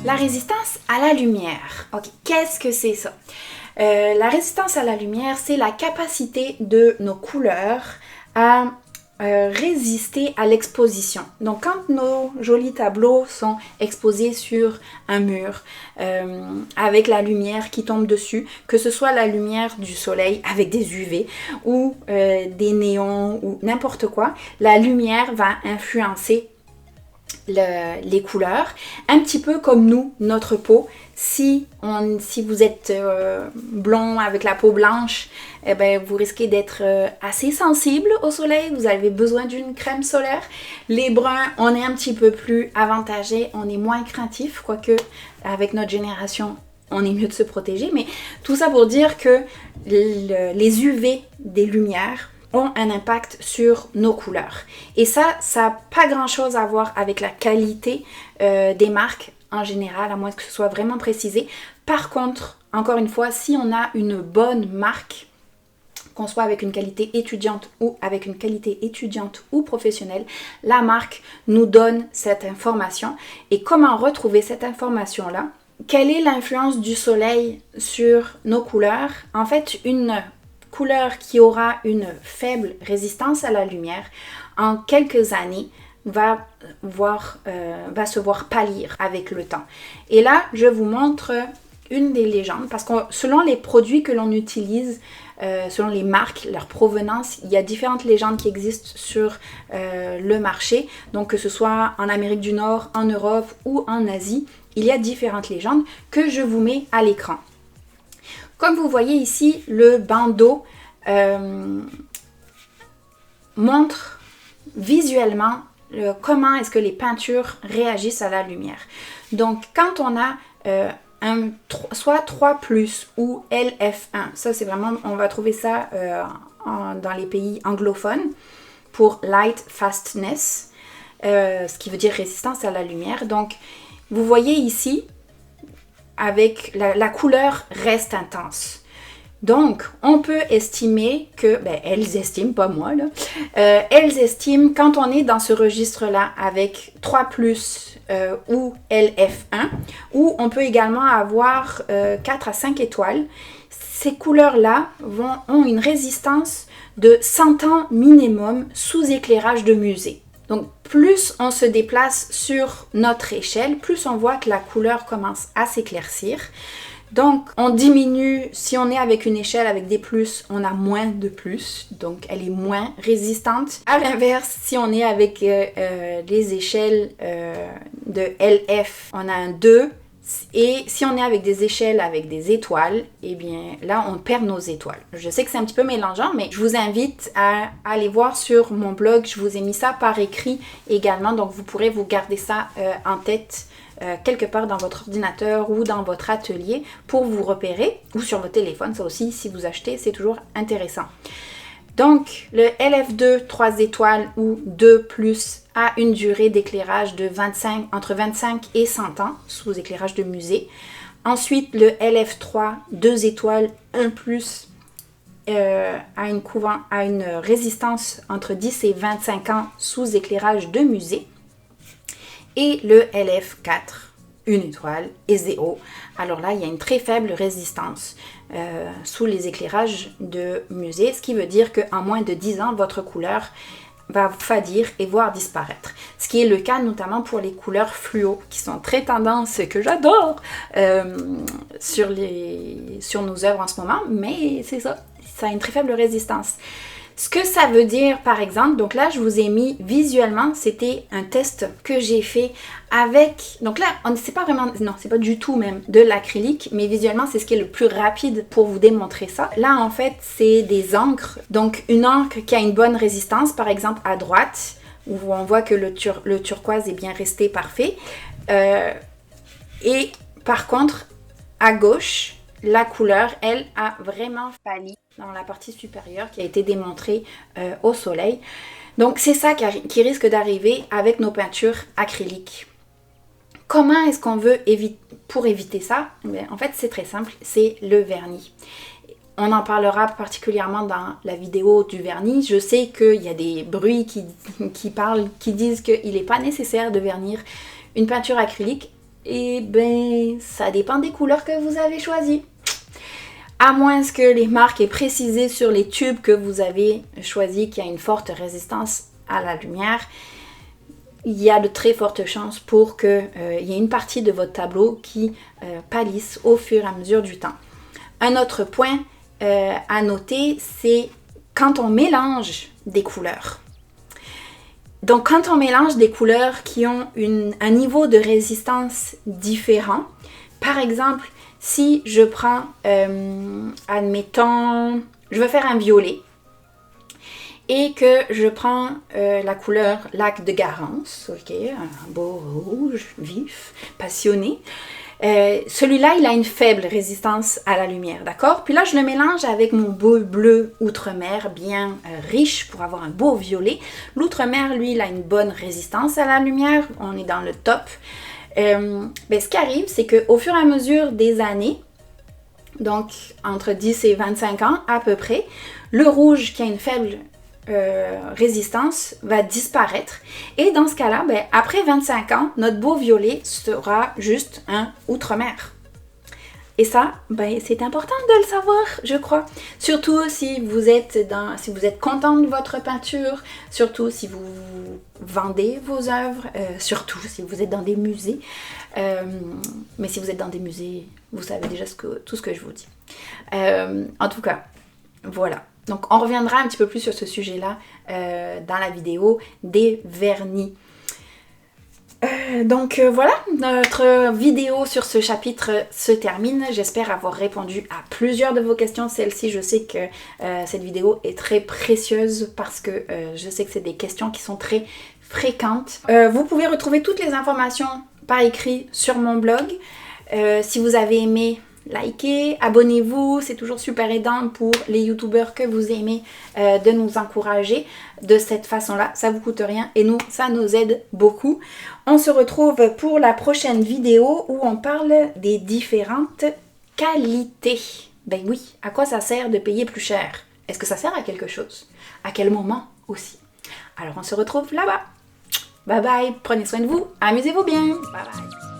La résistance à la lumière. Ok, qu'est-ce que c'est ça? La résistance à la lumière, c'est la capacité de nos couleurs à résister à l'exposition. Donc quand nos jolis tableaux sont exposés sur un mur avec la lumière qui tombe dessus, que ce soit la lumière du soleil avec des UV ou des néons ou n'importe quoi, la lumière va influencer les couleurs, un petit peu comme nous, notre peau. Si vous êtes blond avec la peau blanche, eh ben, vous risquez d'être assez sensible au soleil, vous avez besoin d'une crème solaire. Les bruns, on est un petit peu plus avantagés, on est moins craintif, quoique avec notre génération, on est mieux de se protéger. Mais tout ça pour dire que les UV des lumières ont un impact sur nos couleurs. Et ça n'a pas grand-chose à voir avec la qualité des marques en général, à moins que ce soit vraiment précisé. Par contre, encore une fois, si on a une bonne marque, qu'on soit avec une qualité étudiante ou professionnelle, la marque nous donne cette information. Et comment retrouver cette information-là? Quelle est l'influence du soleil sur nos couleurs? En fait, une couleur qui aura une faible résistance à la lumière, en quelques années, va se voir pâlir avec le temps. Et là, je vous montre une des légendes, parce que selon les produits que l'on utilise, selon les marques, leur provenance, il y a différentes légendes qui existent sur le marché. Donc que ce soit en Amérique du Nord, en Europe ou en Asie, il y a différentes légendes que je vous mets à l'écran. Comme vous voyez ici, le bandeau montre visuellement comment est-ce que les peintures réagissent à la lumière. Donc, quand on a soit 3+, ou LF1, ça c'est vraiment, on va trouver ça dans les pays anglophones, pour Light Fastness, ce qui veut dire résistance à la lumière. Donc, vous voyez ici, avec la couleur reste intense. Donc, on peut estimer que, elles estiment, pas moi là, elles estiment quand on est dans ce registre-là avec 3+, ou LF1, ou on peut également avoir 4 à 5 étoiles, ces couleurs-là ont une résistance de 100 ans minimum sous éclairage de musée. Donc, plus on se déplace sur notre échelle, plus on voit que la couleur commence à s'éclaircir. Donc, on diminue, si on est avec une échelle avec des plus, on a moins de plus, donc elle est moins résistante. À l'inverse, si on est avec les échelles de LF, on a un 2. Et si on est avec des échelles avec des étoiles, eh bien là on perd nos étoiles. Je sais que c'est un petit peu mélangeant, mais je vous invite à aller voir sur mon blog. Je vous ai mis ça par écrit également, donc vous pourrez vous garder ça en tête quelque part dans votre ordinateur ou dans votre atelier pour vous repérer, ou sur votre téléphone, ça aussi si vous achetez, c'est toujours intéressant. Donc, le LF2, 3 étoiles ou 2+, a une durée d'éclairage de entre 25 et 100 ans, sous éclairage de musée. Ensuite, le LF3, 2 étoiles, 1+, a une résistance entre 10 et 25 ans, sous éclairage de musée. Et le LF4, 1 étoile et 0. Alors là, il y a une très faible résistance sous les éclairages de musée, ce qui veut dire qu'en moins de 10 ans, votre couleur va fadir et voire disparaître. Ce qui est le cas notamment pour les couleurs fluo, qui sont très tendance, que j'adore, sur nos œuvres en ce moment, mais c'est ça, ça a une très faible résistance. Ce que ça veut dire, par exemple, donc là, je vous ai mis visuellement, c'était un test que j'ai fait avec, donc là, c'est pas vraiment, non, c'est pas du tout même de l'acrylique, mais visuellement, c'est ce qui est le plus rapide pour vous démontrer ça. Là, en fait, c'est des encres, donc une encre qui a une bonne résistance, par exemple, à droite, où on voit que le turquoise est bien resté parfait, et par contre, à gauche, la couleur, elle, a vraiment pâli dans la partie supérieure qui a été démontrée au soleil. Donc, c'est ça qui risque d'arriver avec nos peintures acryliques. Comment est-ce qu'on veut éviter ça? En fait, c'est très simple, c'est le vernis. On en parlera particulièrement dans la vidéo du vernis. Je sais qu'il y a des bruits qui disent qu'il n'est pas nécessaire de vernir une peinture acrylique. Eh ben, ça dépend des couleurs que vous avez choisies. À moins que les marques aient précisé sur les tubes que vous avez choisi qu'il y a une forte résistance à la lumière, il y a de très fortes chances pour qu'il y ait une partie de votre tableau qui pâlisse au fur et à mesure du temps. Un autre point à noter, c'est quand on mélange des couleurs. Donc quand on mélange des couleurs qui ont un niveau de résistance différent, par exemple, si je prends, admettons, je veux faire un violet et que je prends la couleur lac de Garance, ok, un beau rouge vif, passionné. Celui-là, il a une faible résistance à la lumière, d'accord? Puis là, je le mélange avec mon beau bleu Outre-mer, bien riche pour avoir un beau violet. L'Outre-mer, lui, il a une bonne résistance à la lumière. On est dans le top. Ce qui arrive, c'est qu'au fur et à mesure des années, donc entre 10 et 25 ans à peu près, le rouge qui a une faible résistance va disparaître. Et dans ce cas-là, après 25 ans, notre beau violet sera juste un Outre-mer. Et ça, c'est important de le savoir, je crois. Surtout si vous êtes content de votre peinture, surtout si vous vendez vos œuvres, surtout si vous êtes dans des musées. Mais si vous êtes dans des musées, vous savez déjà tout ce que je vous dis. En tout cas, voilà. Donc on reviendra un petit peu plus sur ce sujet-là dans la vidéo des vernis. Voilà, notre vidéo sur ce chapitre se termine. J'espère avoir répondu à plusieurs de vos questions. Celle-ci, je sais que cette vidéo est très précieuse parce que je sais que c'est des questions qui sont très fréquentes. Vous pouvez retrouver toutes les informations par écrit sur mon blog. Si vous avez aimé, likez, abonnez-vous, c'est toujours super aidant pour les youtubeurs que vous aimez de nous encourager de cette façon-là. Ça vous coûte rien et nous, ça nous aide beaucoup. On se retrouve pour la prochaine vidéo où on parle des différentes qualités. Ben oui, à quoi ça sert de payer plus cher? Est-ce que ça sert à quelque chose? À quel moment aussi? Alors on se retrouve là-bas. Bye bye, prenez soin de vous, amusez-vous bien. Bye bye.